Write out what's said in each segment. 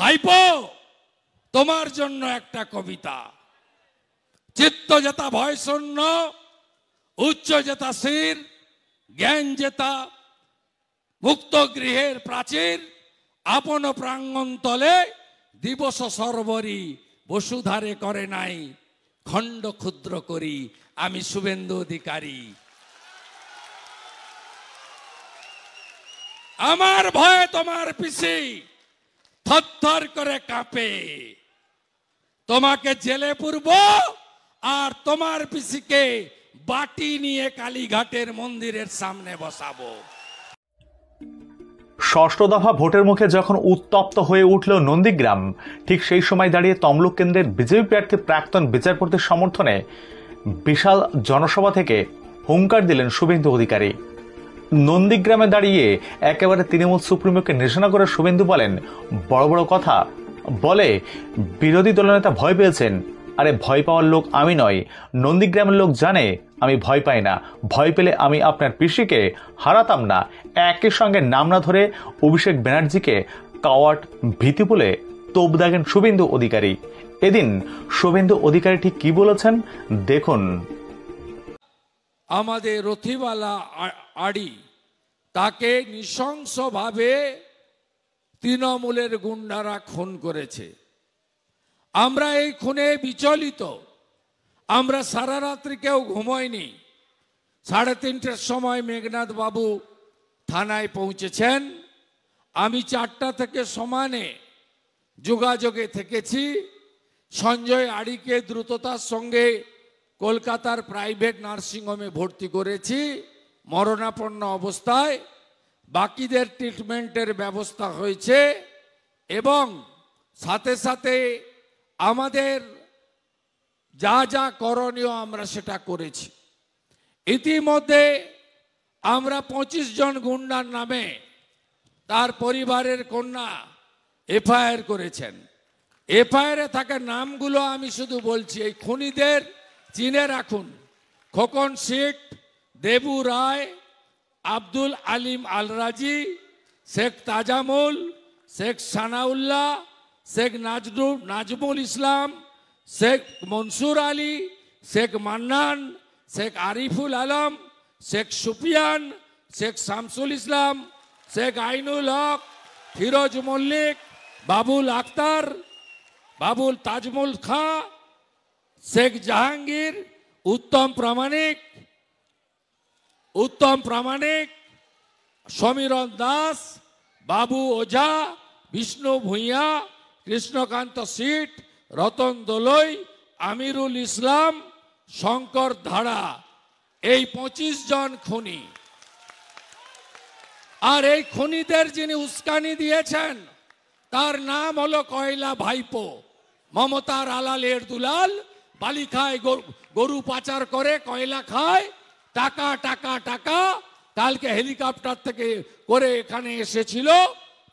ভাইপো, তোমার জন্য একটা কবিতা। চিত্ত যেতা ভয় শূন্য, উচ্চ যেতা শির, জ্ঞান যেতা মুক্ত গৃহের প্রাচীর, আপন প্রাঙ্গণ তলে দিবস সর্বরি, বসুধারে করে নাই খণ্ড ক্ষুদ্র করি, আমি শুভেন্দু অধিকারী। আমার ভয়ে তোমার পিসি থরথর করে কাঁপে, তোমাকে জেলে পুরব আর তোমার পিসিকে বাটি নিয়ে কালীঘাটের মন্দিরের সামনে বসাবো। ষষ্ঠ দফা ভোটের মুখে যখন উত্তপ্ত হয়ে উঠল নন্দীগ্রাম, ঠিক সেই সময় দাঁড়িয়ে তমলুক কেন্দ্রের বিজেপি প্রার্থী প্রাক্তন বিচারপতির সমর্থনে বিশাল জনসভা থেকে হুঙ্কার দিলেন শুভেন্দু অধিকারী। নন্দীগ্রামে দাঁড়িয়ে একেবারে তৃণমূল সুপ্রিমোকে নিশানা করে শুভেন্দু বলেন, বড় বড় কথা বলে বিরোধী দলনেতা ভয় পেয়েছেন। আরে ভয় পাওয়ার লোক আমি নয়, নন্দীগ্রামের লোক জানে আমি ভয় পাই না। ভয় পেলে আমি আপনার পিসিকে হারাতাম না। একই সঙ্গে নাম না ধরে অভিষেক ব্যানার্জিকে কাওয়ার্ড ভীতি বলে তোপ দাগেন শুভেন্দু অধিকারী। এদিন শুভেন্দু অধিকারী ঠিক কি বলেছেন দেখুন। আমাদের রথিবালা আড়ি, তাকে নৃশংসভাবে তৃণমূলের গুন্ডারা খুন করেছে। আমরা এই খুনে বিচলিত। আমরা সারা রাত্রি কেউ ঘুমোয়নি। 3:30টার সময় মেঘনাথ বাবু থানায় পৌঁছেছেন। আমি 4টা থেকে সমানে যোগাযোগে থেকেছি। সঞ্জয় আড়িকে দ্রুততার সঙ্গে কলকাতার প্রাইভেট নার্সিংহোমে ভর্তি করেছি মরণাপন্ন অবস্থায়। বাকিদের ট্রিটমেন্টের ব্যবস্থা হয়েছে এবং সাথে সাথে আমাদের যা যা করণীয় আমরা সেটা করেছি। ইতিমধ্যে আমরা 25 জন গুন্ডার নামে তার পরিবারের কন্যা এফআইআর করেছেন। এফআইআরে থাকা নামগুলো আমি শুধু বলছি, এই খুনিদের চিনে রাখুন। খোকন শেখ, দেবু রায়, আব্দুল আলিম আলরাজি, শেখ তাজামুল, শেখ সানাউল্লাহ, শেখ নাজমুল ইসলাম, শেখ মনসুর আলী, শেখ মান্নান, শেখ আরিফুল আলম, শেখ সুফিয়ান, শেখ শামসুল ইসলাম, শেখ আইনুল হক, ফিরোজ মল্লিক, বাবুল আক্তার, বাবুল তাজমুল খাঁ, শেখ জাহাঙ্গীর, উত্তম প্রামাণিক, সমীরণ দাস, বাবু ওঝা, বিষ্ণু ভূঁইয়া, কৃষ্ণকান্ত সিট, রতন দোলই, আমিরুল ইসলাম, শঙ্কর ধাড়া, এই 25 জন খুনি। আর এই খুনিদের যিনি উস্কানি দিয়েছেন তার নাম হলো কয়লা ভাইপো। মমতার আলালের দুলাল, বালি খায়, গরু পাচার করে, কয়লা খায়, টাকা টাকা টাকা। কালকে হেলিকপ্টার থেকে করে এখানে এসেছিল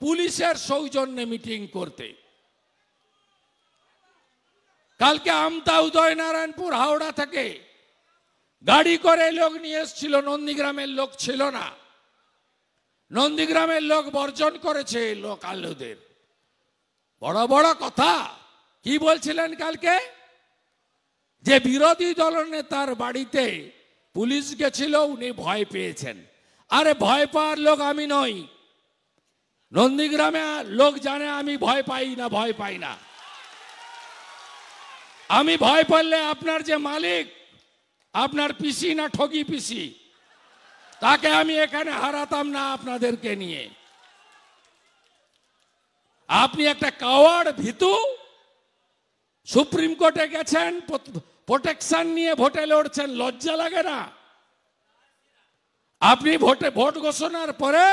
পুলিশের সৌজন্যে মিটিং করতে। কালকে আমতা উদয়নারায়ণপুর হাওড়া থেকে গাড়ি করে লোক নিয়ে এসেছিল, নন্দীগ্রামের লোক ছিল না। নন্দীগ্রামের লোক বর্জন করেছে লোকালদের। বড় বড় কথা কি বলছিলেন কালকে, যে বিরোধী দলনেতার বাড়িতে পুলিশ গেছিল, উনি ভয় পেয়েছেন। আরে ভয় পাওয়ার লোক আমি নই। নন্দীগ্রামে লোক জানে আমি ভয় পাই না। আমি ভয় পাইলে আপনার যে মালিক, আপনার পিসি না ঠগি পিসি, তাকে আমি এখানে হারাতাম না আপনাদেরকে নিয়ে। আপনি একটা কাওয়ার্ড ভীতু, সুপ্রিম কোর্টে গেছেন, প্রোটেকশন নিয়ে ভোটে লড়ছেন, লজ্জা লাগে না? আপনি ভোট ঘোষণার পরে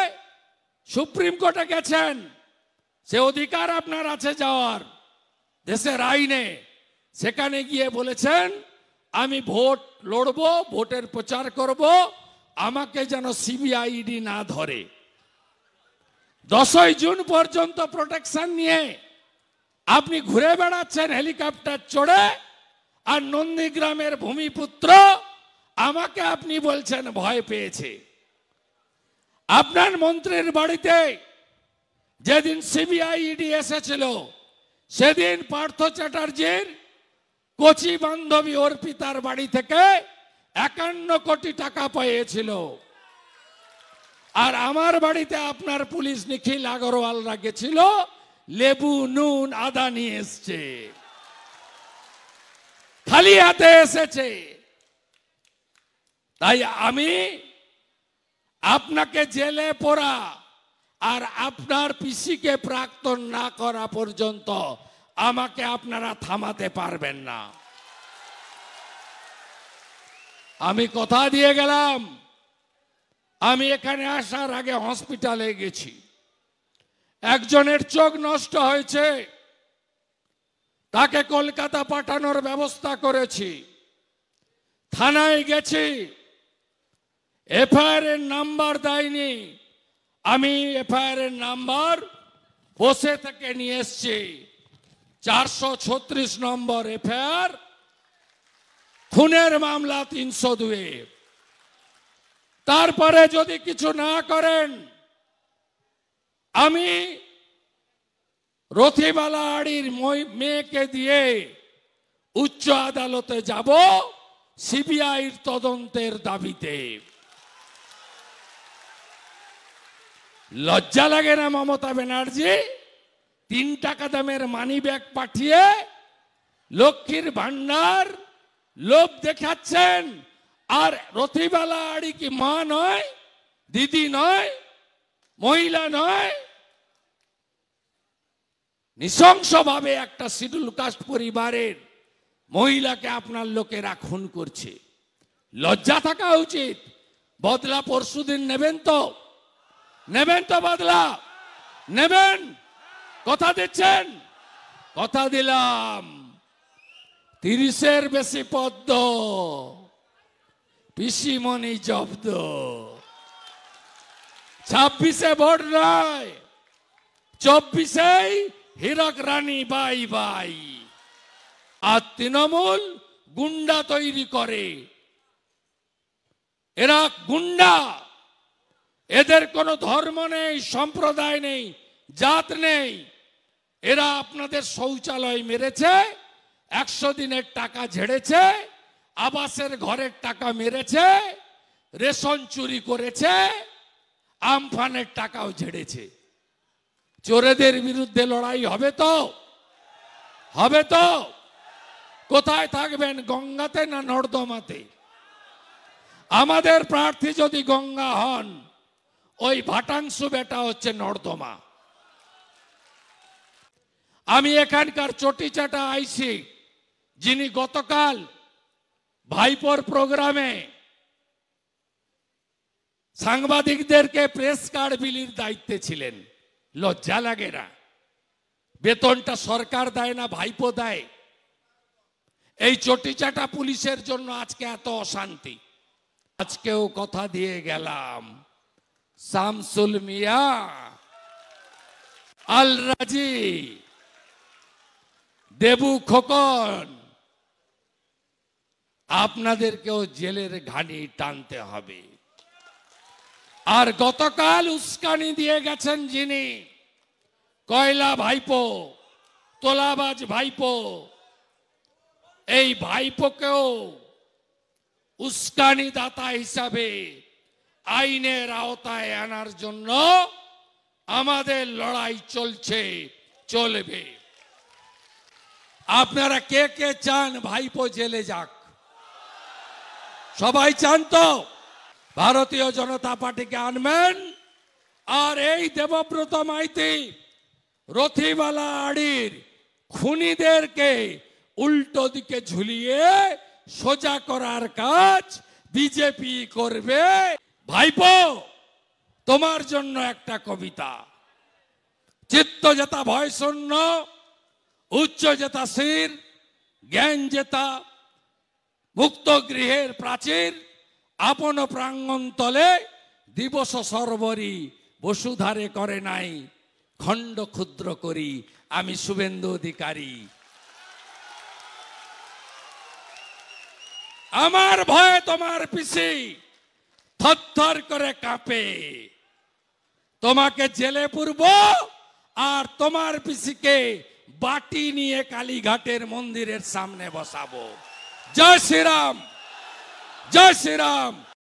সুপ্রিম কোর্টে গেছেন, সে অধিকার আপনার আছে যাওয়ার দেশের আইনে। সেখানে গিয়ে বলেছেন আমি ভোট লড়বো, ভোটের প্রচার করব, আমাকে যেন সিবিআইডি না ধরে। 10ই জুন পর্যন্ত প্রোটেকশন নিয়ে আপনি ঘুরে বেড়াচ্ছেন হেলিকপ্টার চড়ে, আর নন্দীগ্রামের ভূমিপুত্র আমাকে আপনি বলছেন ভয় পেয়েছে। আপনার মন্ত্রীর বাড়িতে যেদিন সিবিআই ইডি এসেছিল সেদিন পার্থ চ্যাটার্জির কোচি বান্ধবী অর্পিতার বাড়ি থেকে 51 কোটি টাকা পেয়েছিল। আর আমার বাড়িতে আপনার পুলিশ নিখিল আগরওয়ালরা গেছিল, লেবু নুন আদা নিয়ে এসছে, খালি হাতে এসেছে। তাই আমি আপনাকে জেলে পোড়া আর আপনার পিসিকে প্রাক্তন না করা পর্যন্ত আমাকে আপনারা থামাতে পারবেন না। আমি কথা দিয়ে গেলাম, আমি এখানে আসার আগে হসপিটালে গেছি, একজনের চোখ নষ্ট হয়েছে, তাকে কলকাতা পাঠানোর ব্যবস্থা করেছি। থানায় গেছি, এফআইআর এর নাম্বার দেয়নি, আমি এফআইআর এর নাম্বার বসে থেকে নিয়ে এসছি। 436 নম্বর এফআইআর, খুনের মামলা 302। তারপরে যদি কিছু না করেন, আমি রথিবালা আড়ির মেয়েকে দিয়ে উচ্চ আদালতে যাব সিবিআইর তদন্তের দাবিতে। লজ্জা লাগে না মমতা ব্যানার্জি? 3 টাকা দামের মানি ব্যাগ পাঠিয়ে লক্ষ্মীর ভান্ডার লোভ দেখাচ্ছেন, আর রথিবালা আড়ি কি মা নয়, দিদি নয়, মহিলা নয়? নৃশংসভাবে একটা শিডিউল কাস্ট পরিবারের মহিলাকে আপনার লোকেরা খুন করছে। লজ্জা থাকা উচিত। বদলা পরশুদিন নেবেন তো? নেবেন তো বদলা? নেবেন? কথা দিচ্ছেন? কথা দিলাম। 30-এর বেশি পদ্ম, পিসিমণি জব্দ, 26-এ ভোট নয়, 24-এই হীরক রানী বাই বাই। আর তৃণমূল গুন্ডা তৈরি করে, এরা গুন্ডা, এদের কোনো ধর্ম নেই, সম্প্রদায় নেই, জাত নেই। এরা আপনাদের শৌচালয় মেরেছে, 100 দিনের টাকা ঝেড়েছে, আবাসের ঘরের টাকা মেরেছে, রেশন চুরি করেছে, আমফানের টাকাও ঝেড়েছে। চোরেদের বিরুদ্ধে লড়াই হবে তো? হবে তো? কোথায় থাকবেন, গঙ্গাতে না নর্দমাতে? আমাদের প্রার্থী যদি গঙ্গা হন, ওই ভাটাংশু বেটা হচ্ছে নর্দমা। আমি এখানকার চটিচাটা আইসি, যিনি গতকাল ভাইপোর প্রোগ্রামে সাংবাদিকদেরকে প্রেস কার্ড বিলির দায়িত্বে ছিলেন। লজ্জা লাগে না? বেতনটা সরকার দেয় না, ভাইপো দেয়। এই চটিচাটা পুলিশের জন্য আজকে এত অশান্তি। আজকেও কথা দিয়ে গেলাম, শামসুল মিয়া, আল রাজি, দেবু খোকন, আপনাদেরকেও জেলের ঘানি টানতে হবে। আর গতকাল উস্কানি দিয়ে গেছেন যিনি, কয়লা ভাইপো, তোলাবাজ ভাইপো, এই ভাইপোকেও উস্কানি দাতা হিসাবে আইনের আওতায় আনার জন্য আমাদের লড়াই চলছে, চলবে। আপনারা কে কে চান ভাইপো জেলে যাক? সবাই চান তো? ভারতীয় জনতা পার্টিকে আনবেন, আর এই দেবব্রত মাইতি, রথিবালা আড়ির খুনিদেরকে উল্টো দিকে ঝুলিয়ে সোজা করার কাজ বিজেপি করবে। ভাইপো, তোমার জন্য একটা কবিতা। চিত্ত যেতা ভয় শূন্য, উচ্চ যেতা শির, জ্ঞান যেতা মুক্ত গৃহের প্রাচীর, আপন প্রাঙ্গণ তলে দিবস সর্বরি বসুধারে করে নাই, খণ্ড ক্ষুদ্র করি আমি শুভেন্দু অধিকারী। আমার ভয়ে তোমার পিসি থরথর করে কাঁপে। তোমাকে জেলে পুরব আর তোমার পিসিকে বাটি নিয়ে কালীঘাটের মন্দিরের সামনে বসাবো। জয় শ্রীরাম, জয় শ্রীরাম।